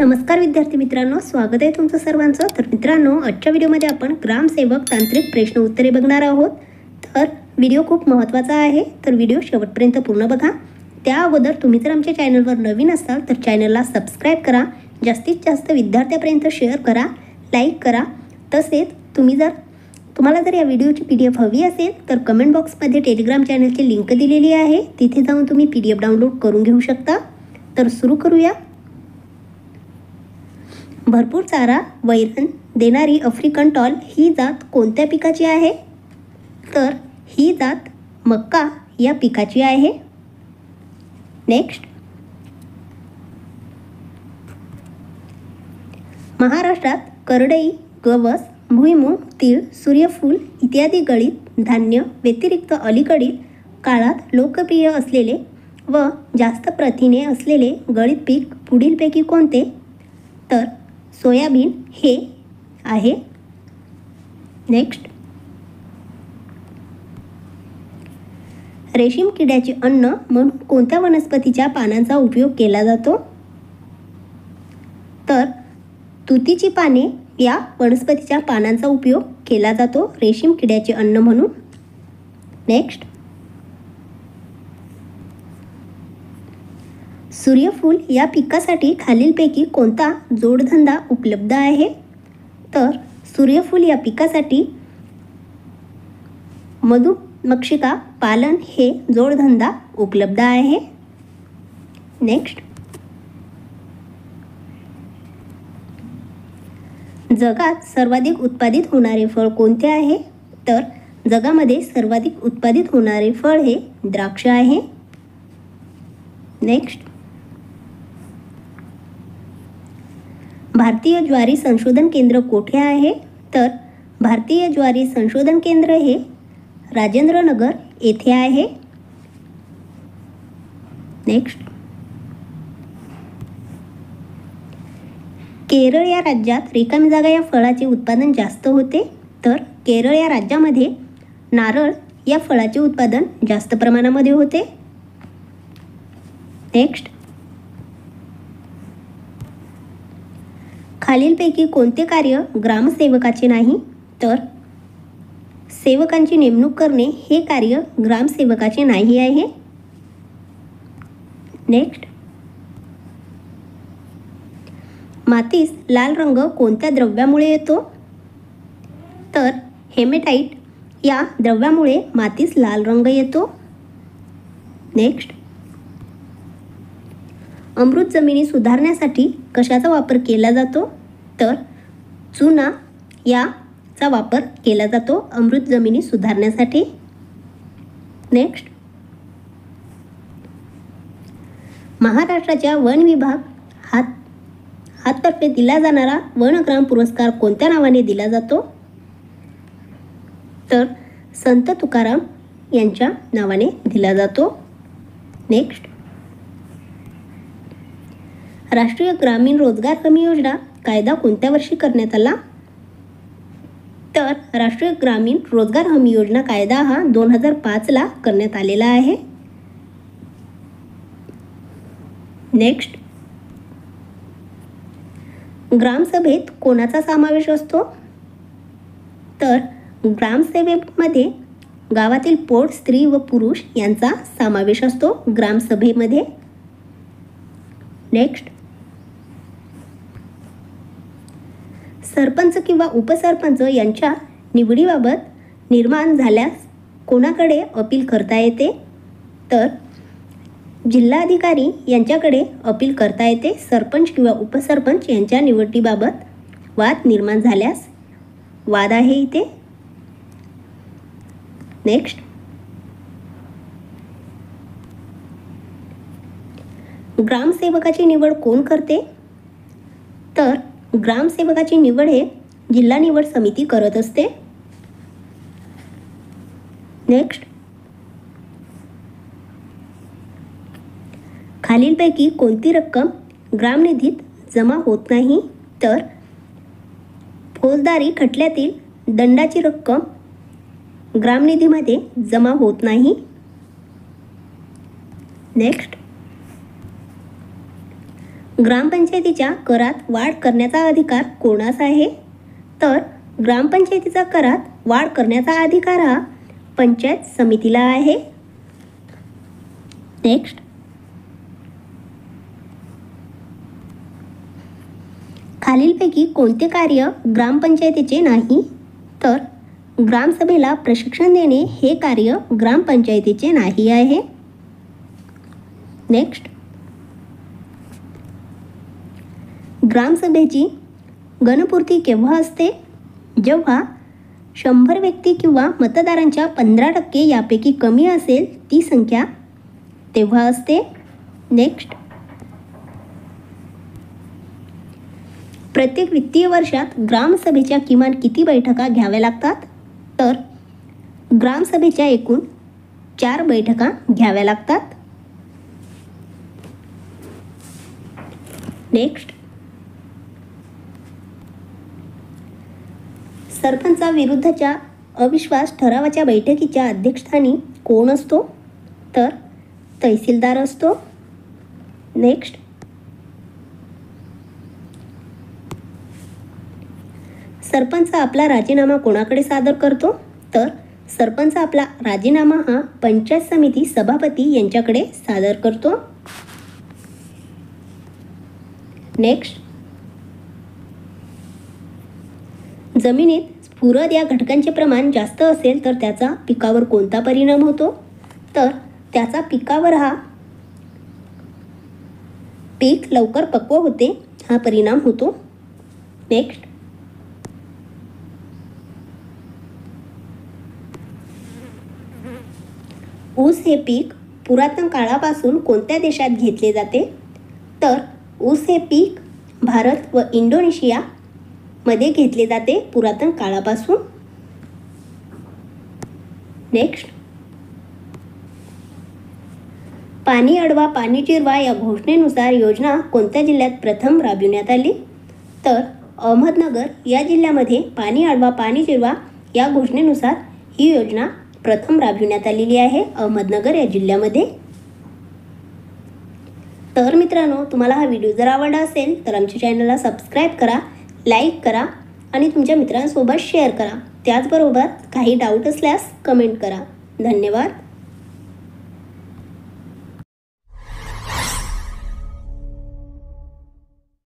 नमस्कार विद्यार्थी मित्रांनो, स्वागत आहे तुमचं सर्वांचं। तर मित्रांनो, आजच्या व्हिडिओमध्ये आपण ग्रामसेवक तांत्रिक प्रश्न उत्तरे बघणार आहोत। तर व्हिडिओ खूप महत्त्वाचा आहे, तर व्हिडिओ शेवटपर्यंत पूर्ण बघा। त्या अगोदर तुम्ही जर आमच्या चॅनलवर नवीन असाल तर चॅनलला सबस्क्राइब करा, जास्तीत जास्त विद्यार्थ्यांपर्यंत शेअर करा, लाईक करा। तसेच तुम्हाला जर या व्हिडिओची PDF हवी असेल तर कमेंट बॉक्समध्ये टेलिग्राम चॅनलची लिंक दिलेली आहे, तिथे जाऊन तुम्ही PDF डाउनलोड करून घेऊ शकता। तर सुरू करूया। भरपूर चारा वैरण देणारी आफ्रिकन टॉल ही जात कोणत्या पिकाची आहे? तर ही जात मक्का या पिकाची आहे। नेक्स्ट, महाराष्ट्रात करडई, गवस, भुईमूग, तीळ, सूर्यफूल इत्यादी गळीत धान्य व्यतिरिक्त अलीकडील काळात लोकप्रिय असलेले व जास्त प्रथिने असलेले गळीत पीक पुढीलपैकी कोणते? तर सोयाबीन हे आहे। नेक्स्ट, रेशीम किड्याचे अन्न म्हणून कोणत्या वनस्पतीच्या पानांचा उपयोग केला जातो? तर तुतीची पाने या वनस्पतीच्या पानांचा उपयोग केला जातो रेशीम किड्याचे अन्न म्हणून। नेक्स्ट, सूर्यफूल या पिकासाठी खालीलपैकी कोणता जोडधंदा उपलब्ध आहे? तर सूर्यफूल या पिकासाठी मधुमक्षिका पालन हे जोडधंदा उपलब्ध आहे। नेक्स्ट, जगात सर्वाधिक उत्पादित होणारे फळ कोणते आहे? तर जगामध्ये सर्वाधिक उत्पादित होणारे फळ हे द्राक्ष आहे। नेक्स्ट, भारतीय ज्वारी संशोधन केंद्र कोठे आहे? तर भारतीय ज्वारी संशोधन केंद्र हे राजेंद्रनगर येथे आहे। नेक्स्ट, केरळ या राज्यात रिकामी जागा या फळाचे उत्पादन जास्त होते। तर केरळ या राज्यामध्ये नारळ या फळाचे उत्पादन जास्त प्रमाणामध्ये होते। नेक्स्ट, खालीलपैकी कोणते कार्य ग्रामसेवकाचे नाही? तर सेवकांची नेमणूक करणे हे कार्य ग्रामसेवकाचे नाही आहे। नेक्स्ट, मातीस लाल रंग कोणत्या द्रव्यामुळे येतो? तर हेमेटाइट या द्रव्यामुळे मातीस लाल रंग येतो। नेक्स्ट, अमृत जमिनी सुधारण्यासाठी कशाचा वापर केला जातो? तर चुना याचा वापर केला जातो अमृत जमिनी सुधारण्यासाठी। नेक्स्ट, महाराष्ट्राच्या वन विभाग हाततर्फे दिला जाणारा वनग्राम पुरस्कार कोणत्या नावाने दिला जातो? तर संत तुकाराम यांच्या नावाने दिला जातो। नेक्स्ट, राष्ट्रीय ग्रामीण रोजगार हमी योजना कायदा कोणत्या वर्षी करण्यात आला? तर राष्ट्रीय ग्रामीण रोजगार हमी योजना कायदा हा 2005 करण्यात आलेला आहे। नेक्स्ट, ग्रामसभेत कोणाचा समावेश असतो? तर ग्रामसभेमध्ये गावातील पोट स्त्री व पुरुष यांचा समावेश असतो ग्रामसभेमध्ये। नेक्स्ट, सरपंच किंवा उपसरपंच यांच्या निवडीबाबत निर्माण झाल्यास कोणाकडे अपील करता येते? तर जिल्हाधिकारी यांच्याकडे अपील करता येते सरपंच किंवा उपसरपंच यांच्या निवडीबाबत वाद निर्माण झाल्यास। वाद आहे इथे। नेक्स्ट, ग्रामसेवकाची निवड कोण करते? तर ग्रामसेवकाची निवड हे जिल्हा निवड समिती करत असते। नेक्स्ट, खालीलपैकी कोणती रक्कम ग्रामनिधीत जमा होत नाही? तर फौजदारी खटल्यातील दंडाची रक्कम ग्रामनिधीमध्ये जमा होत नाही। नेक्स्ट, ग्रामपंचायतीच्या करात वाढ करण्याचा अधिकार कोणाचा आहे? तर ग्रामपंचायतीचा करात वाढ करण्याचा अधिकार हा पंचायत समितीला आहे. नेक्स्ट, खालीलपैकी कोणते कार्य ग्रामपंचायतीचे नाही? तर ग्रामसभेला प्रशिक्षण देणे हे कार्य ग्रामपंचायतीचे नाही आहे. नेक्स्ट, ग्रामसभेची गणपूर्ती केव्हा असते? जेव्हा 100 व्यक्ती किंवा मतदारांच्या 15% यापैकी कमी असेल ती संख्या तेव्हा असते. नेक्स्ट, प्रत्येक वित्तीय वर्षात ग्रामसभेच्या किमान किती बैठका घ्याव्या लागतात? तर ग्रामसभेच्या एकूण 4 बैठका घ्याव्या लागतात. नेक्स्ट, सरपंचाविरुद्धच्या अविश्वास ठरावाच्या बैठकीच्या अध्यक्षस्थानी कोण असतो? तर तहसीलदार असतो. नेक्स्ट, सरपंच आपला राजीनामा कोणाकडे सादर करतो? तर सरपंच आपला राजीनामा हा पंचायत समिती सभापती यांच्याकडे सादर करतो. नेक्स्ट, जमिनीत स्फुरद या घटकांचे प्रमाण जास्त असेल तर त्याचा पिकावर कोणता परिणाम होतो? तर त्याचा पिकावर हा पीक लवकर पक्व होते हा परिणाम होतो. नेक्स्ट, ऊस हे पीक पुरातन काळापासून कोणत्या देशात घेतले जाते? तर ऊस हे पीक भारत व इंडोनेशिया मध्ये घेतले जाते पुरातन काळापासून. नेक्स्ट, पाणी अडवा पाणी जिरवा या घोषणेनुसार योजना कोणत्या जिल्ह्यात प्रथम राबविण्यात आली? तर अहमदनगर या जिल्ह्यामध्ये पाणी अडवा पाणी जिरवा या घोषणेनुसार ही योजना प्रथम राबविण्यात आलेली आहे अहमदनगर या जिल्ह्यामध्ये. तर मित्रांनो, तुम्हाला हा व्हिडिओ जर आवडला असेल तर आमच्या चॅनलला सबस्क्राईब करा, लाईक करा आणि तुमच्या मित्रांसोबत शेअर करा. त्याचबरोबर काही डाऊट असल्यास कमेंट करा. धन्यवाद.